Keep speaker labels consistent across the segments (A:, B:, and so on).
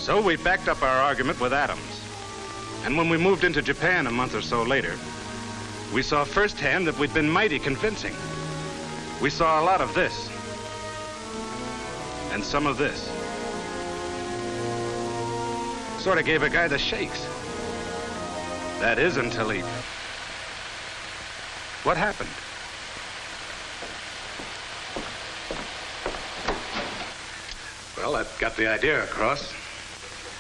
A: So we backed up our argument with Adams. And when we moved into Japan a month or so later, we saw firsthand that we'd been mighty convincing. We saw a lot of this. And some of this. Sort of gave a guy the shakes. That is until he... What happened? Well, that got the idea across.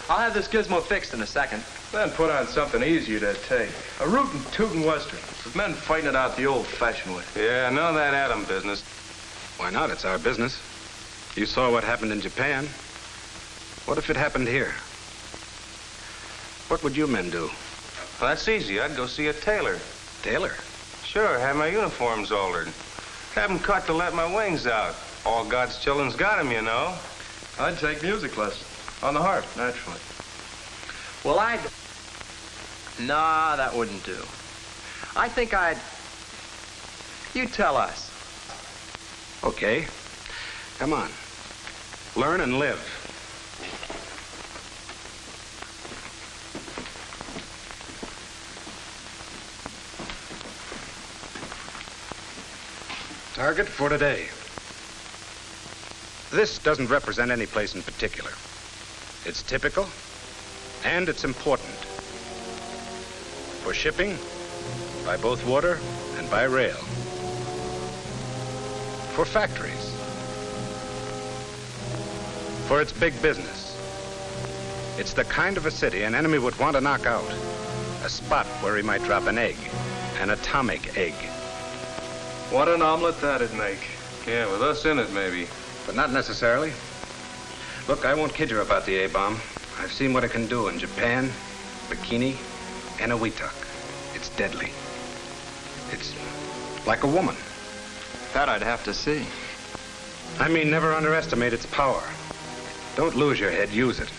B: I'll have this gizmo fixed in a second.
C: Then put on something easier to take. A rootin' tootin' western, with men fighting it out the old-fashioned way.
D: Yeah, none of that Adam business.
A: Why not? It's our business. You saw what happened in Japan. What if it happened here? What would you men do?
D: Well, that's easy. I'd go see a tailor.
A: Tailor?
D: Sure, have my uniforms altered. Have 'em cut to let my wings out. All God's children's got 'em, you know.
C: I'd take music lessons. On the harp, naturally.
B: Well, Nah, that wouldn't do. I think I'd... You tell us.
A: Okay. Come on. Learn and live. Target for today. This doesn't represent any place in particular. It's typical, and it's important. For shipping, by both water and by rail. For factories. For its big business. It's the kind of a city an enemy would want to knock out. A spot where he might drop an egg, an atomic egg.
C: What an omelet that'd make.
D: Yeah, with us in it, maybe.
A: But not necessarily. Look, I won't kid you about the A-bomb. I've seen what it can do in Japan, Bikini, and Ewitak. It's deadly. It's like a woman.
B: That I'd have to see.
A: I mean, never underestimate its power. Don't lose your head, use it.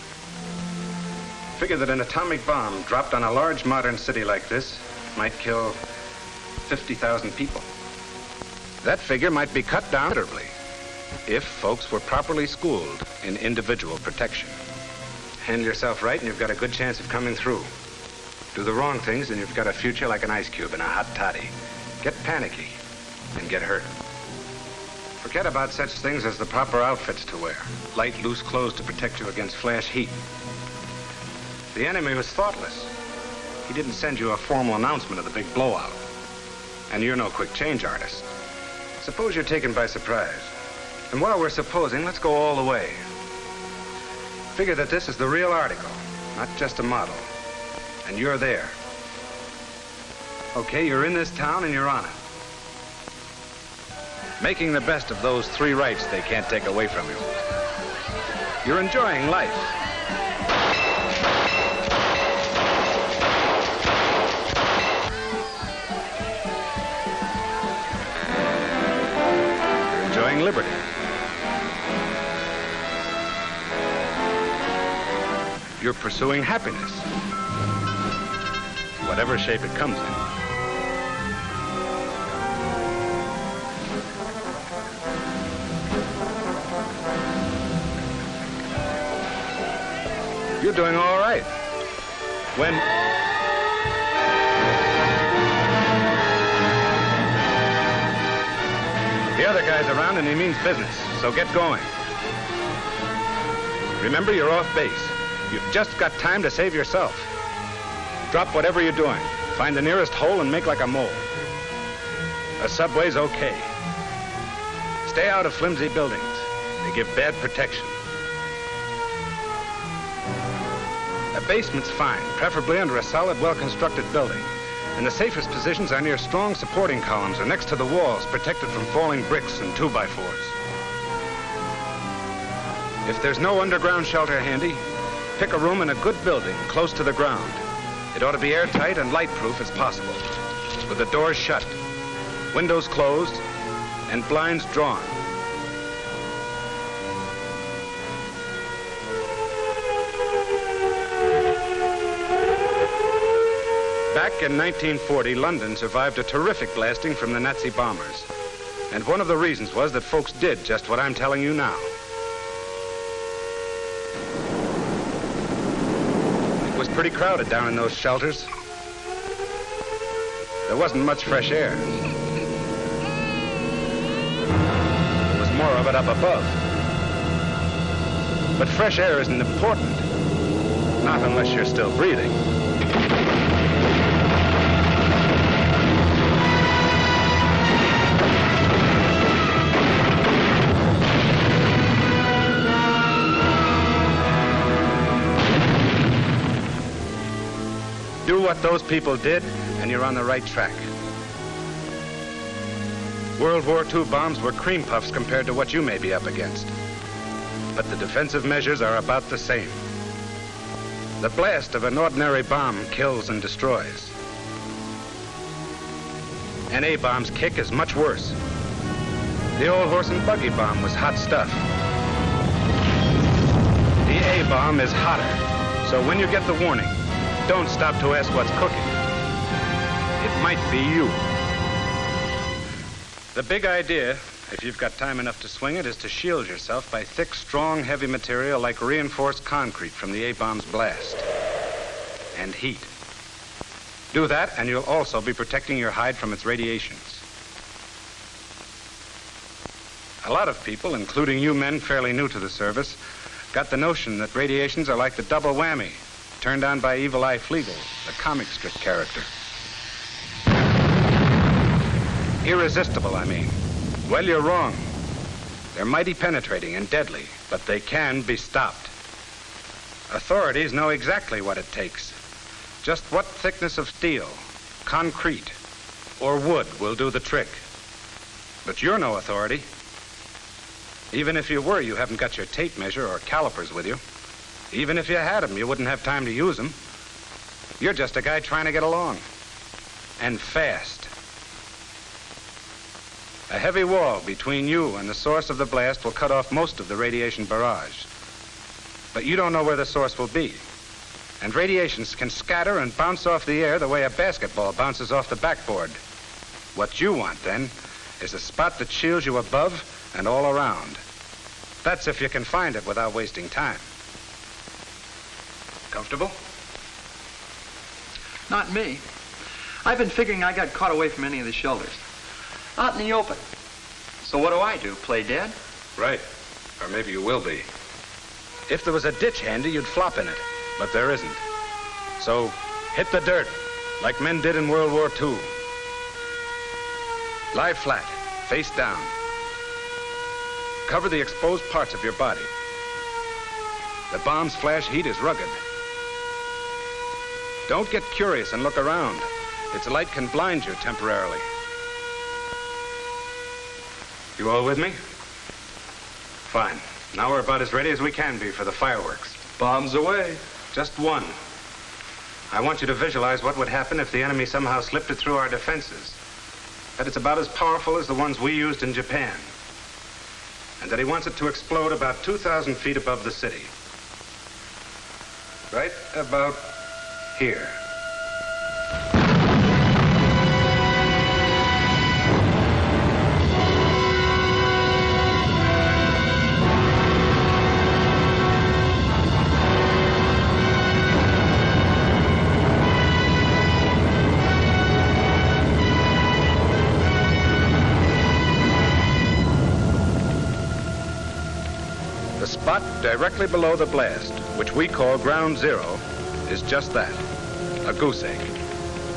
A: Figure that an atomic bomb dropped on a large modern city like this might kill 50,000 people. That figure might be cut down considerably if folks were properly schooled in individual protection. Handle yourself right and you've got a good chance of coming through. Do the wrong things and you've got a future like an ice cube in a hot toddy. Get panicky and get hurt. Forget about such things as the proper outfits to wear. Light, loose clothes to protect you against flash heat. The enemy was thoughtless. He didn't send you a formal announcement of the big blowout. And you're no quick change artist. Suppose you're taken by surprise. And while we're supposing, let's go all the way. Figure that this is the real article, not just a model. And you're there. Okay, you're in this town and you're on it. Making the best of those 3 rights they can't take away from you. You're enjoying life. You're enjoying liberty. You're pursuing happiness. Whatever shape it comes in. You're doing all right. When... The other guy's around and he means business, so get going. Remember, you're off base. You've just got time to save yourself. Drop whatever you're doing. Find the nearest hole and make like a mole. A subway's okay. Stay out of flimsy buildings. They give bad protection. A basement's fine, preferably under a solid, well-constructed building. And the safest positions are near strong supporting columns or next to the walls, protected from falling bricks and 2x4s. If there's no underground shelter handy, pick a room in a good building close to the ground. It ought to be airtight and light-proof as possible, with the doors shut, windows closed, and blinds drawn. Back in 1940, London survived a terrific blasting from the Nazi bombers. And one of the reasons was that folks did just what I'm telling you now. pretty crowded down in those shelters. There wasn't much fresh air. There was more of it up above. But fresh air isn't important. Not unless you're still breathing. Do what those people did, and you're on the right track. World War II bombs were cream puffs compared to what you may be up against. But the defensive measures are about the same. The blast of an ordinary bomb kills and destroys. An A-bomb's kick is much worse. The old horse and buggy bomb was hot stuff. The A-bomb is hotter, so when you get the warning, don't stop to ask what's cooking. It might be you. The big idea, if you've got time enough to swing it, is to shield yourself by thick, strong, heavy material like reinforced concrete from the A-bomb's blast. And heat. Do that, and you'll also be protecting your hide from its radiations. A lot of people, including you men fairly new to the service, got the notion that radiations are like the double whammy turned on by Evil Eye Flegel, the comic strip character. Irresistible, I mean. Well, you're wrong. They're mighty penetrating and deadly, but they can be stopped. Authorities know exactly what it takes. Just what thickness of steel, concrete, or wood will do the trick. But you're no authority. Even if you were, you haven't got your tape measure or calipers with you. Even if you had them, you wouldn't have time to use them. You're just a guy trying to get along. And fast. A heavy wall between you and the source of the blast will cut off most of the radiation barrage. But you don't know where the source will be. And radiations can scatter and bounce off the air the way a basketball bounces off the backboard. What you want, then, is a spot that shields you above and all around. That's if you can find it without wasting time. Comfortable?
B: Not me. I've been figuring I got caught away from any of the shelters. Out in the open. So what do? Play dead?
A: Right. Or maybe you will be. If there was a ditch handy, you'd flop in it. But there isn't. So hit the dirt, like men did in World War II. Lie flat, face down. Cover the exposed parts of your body. The bomb's flash heat is rugged. Don't get curious and look around. Its light can blind you temporarily. You all with me? Fine. Now we're about as ready as we can be for the fireworks.
C: Bombs away.
A: Just one. I want you to visualize what would happen if the enemy somehow slipped it through our defenses. That it's about as powerful as the ones we used in Japan. And that he wants it to explode about 2,000 feet above the city. Right about here. The spot directly below the blast, which we call Ground Zero, is just that, a goose egg,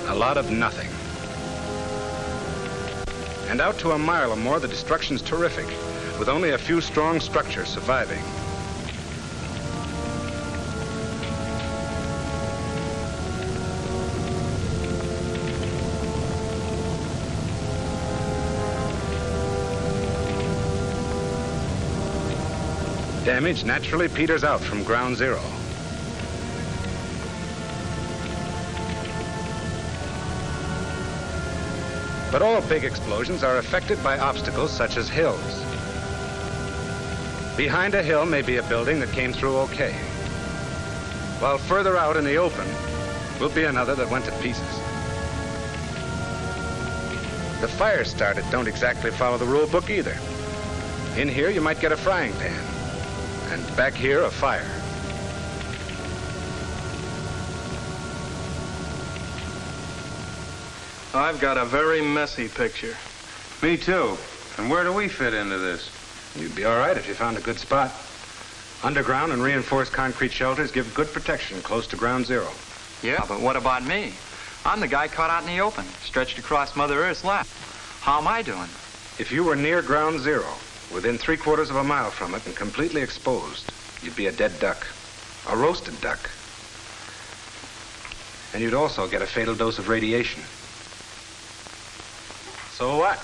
A: a lot of nothing. And out to a mile or more, the destruction's terrific, with only a few strong structures surviving. Damage naturally peters out from Ground Zero. But all big explosions are affected by obstacles such as hills. Behind a hill may be a building that came through okay, while further out in the open will be another that went to pieces. The fires started don't exactly follow the rule book either. In here you might get a frying pan, and back here a fire.
C: I've got a very messy picture.
D: Me too. And where do we fit into this?
A: You'd be all right if you found a good spot. Underground and reinforced concrete shelters give good protection close to ground zero.
B: Yeah, but what about me? I'm the guy caught out in the open, stretched across Mother Earth's lap. How am I doing?
A: If you were near ground zero, within 3/4 of a mile from it and completely exposed, you'd be a dead duck. A roasted duck. And you'd also get a fatal dose of radiation. So what?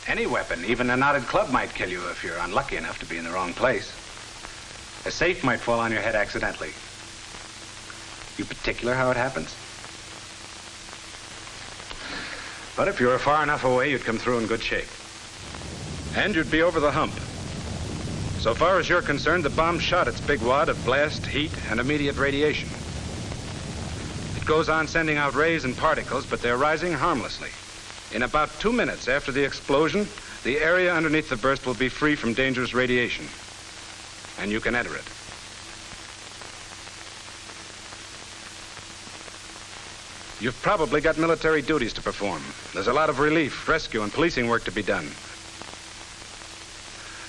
A: Any weapon, even a knotted club, might kill you if you're unlucky enough to be in the wrong place. A safe might fall on your head accidentally. You particular how it happens? But if you were far enough away, you'd come through in good shape. And you'd be over the hump. So far as you're concerned, the bomb shot its big wad of blast, heat, and immediate radiation. It goes on sending out rays and particles, but they're rising harmlessly. In about 2 minutes after the explosion, the area underneath the burst will be free from dangerous radiation. And you can enter it. You've probably got military duties to perform. There's a lot of relief, rescue, and policing work to be done.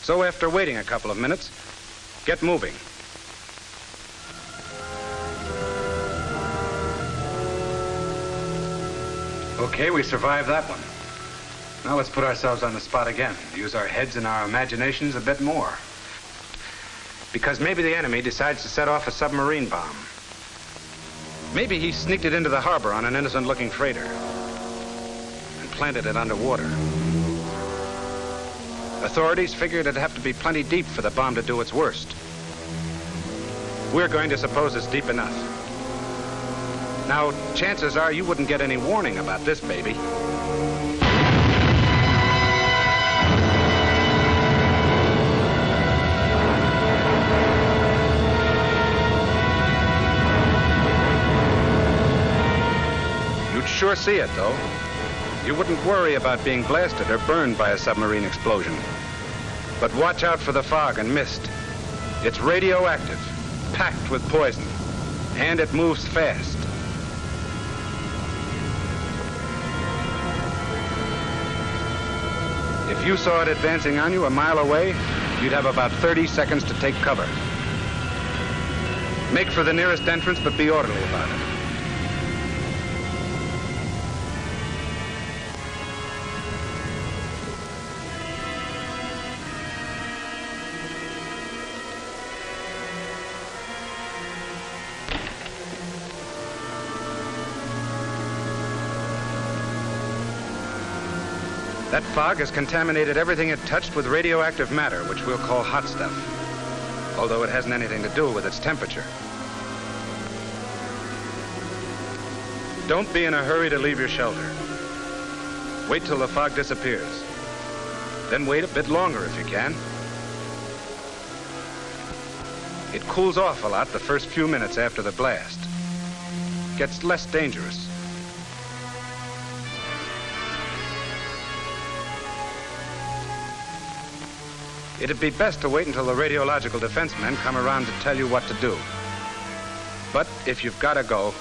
A: So after waiting a couple of minutes, get moving. Okay, we survived that one. Now let's put ourselves on the spot again. Use our heads and our imaginations a bit more. Because maybe the enemy decides to set off a submarine bomb. Maybe he sneaked it into the harbor on an innocent-looking freighter and planted it underwater. Authorities figured it'd have to be plenty deep for the bomb to do its worst. We're going to suppose it's deep enough. Now, chances are you wouldn't get any warning about this baby. You'd sure see it, though. You wouldn't worry about being blasted or burned by a submarine explosion. But watch out for the fog and mist. It's radioactive, packed with poison, and it moves fast. If you saw it advancing on you a mile away, you'd have about 30 seconds to take cover. Make for the nearest entrance, but be orderly about it. That fog has contaminated everything it touched with radioactive matter, which we'll call hot stuff, although it hasn't anything to do with its temperature. Don't be in a hurry to leave your shelter. Wait till the fog disappears. Then wait a bit longer if you can. It cools off a lot the first few minutes after the blast. Gets less dangerous. It'd be best to wait until the radiological defense men come around to tell you what to do. But if you've got to go,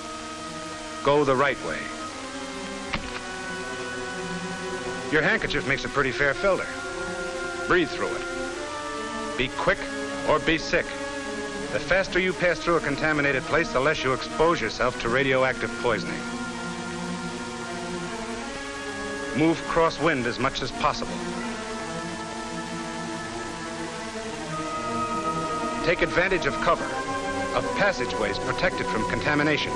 A: go the right way. Your handkerchief makes a pretty fair filter. Breathe through it. Be quick or be sick. The faster you pass through a contaminated place, the less you expose yourself to radioactive poisoning. Move crosswind as much as possible. Take advantage of cover, of passageways protected from contamination.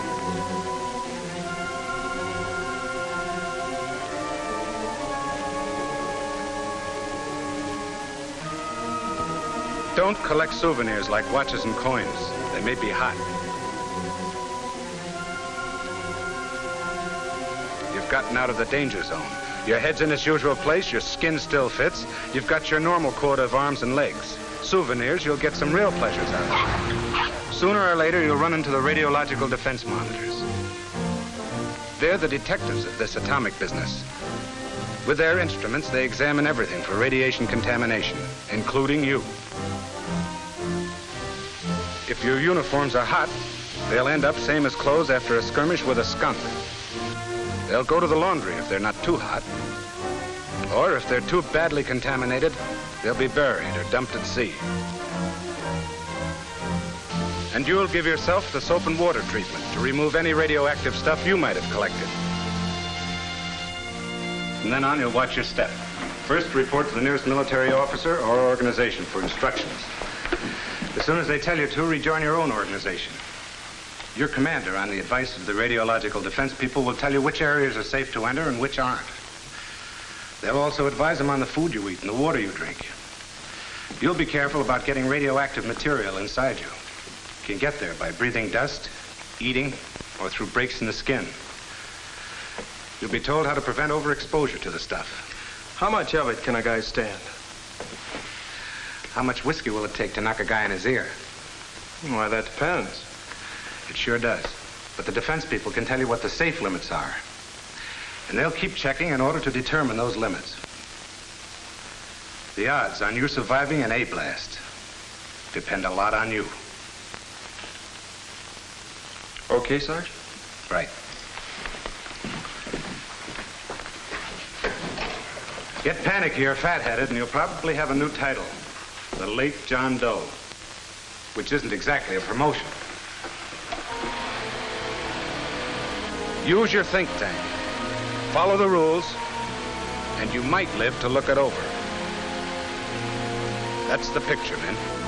A: Don't collect souvenirs like watches and coins. They may be hot. You've gotten out of the danger zone. Your head's in its usual place, your skin still fits. You've got your normal quota of arms and legs. Souvenirs, you'll get some real pleasures out of. Sooner or later, you'll run into the radiological defense monitors. They're the detectives of this atomic business. With their instruments, they examine everything for radiation contamination, including you. If your uniforms are hot, they'll end up same as clothes after a skirmish with a skunk. They'll go to the laundry if they're not too hot. Or if they're too badly contaminated, they'll be buried or dumped at sea. And you'll give yourself the soap and water treatment to remove any radioactive stuff you might have collected. From then on, you'll watch your step. First, report to the nearest military officer or organization for instructions. As soon as they tell you to, rejoin your own organization. Your commander, on the advice of the radiological defense people, will tell you which areas are safe to enter and which aren't. They'll also advise them on the food you eat and the water you drink. You'll be careful about getting radioactive material inside you. You can get there by breathing dust, eating, or through breaks in the skin. You'll be told how to prevent overexposure to the stuff.
C: How much of it can a guy stand?
A: How much whiskey will it take to knock a guy in his ear?
C: Why, that depends.
A: It sure does. But the defense people can tell you what the safe limits are. And they'll keep checking in order to determine those limits. The odds on you surviving an A-blast depend a lot on you.
C: Okay, Sarge?
A: Right. Get panicky or fat-headed, and you'll probably have a new title. The Late John Doe. Which isn't exactly a promotion. Use your think tank. Follow the rules, and you might live to look it over. That's the picture, men.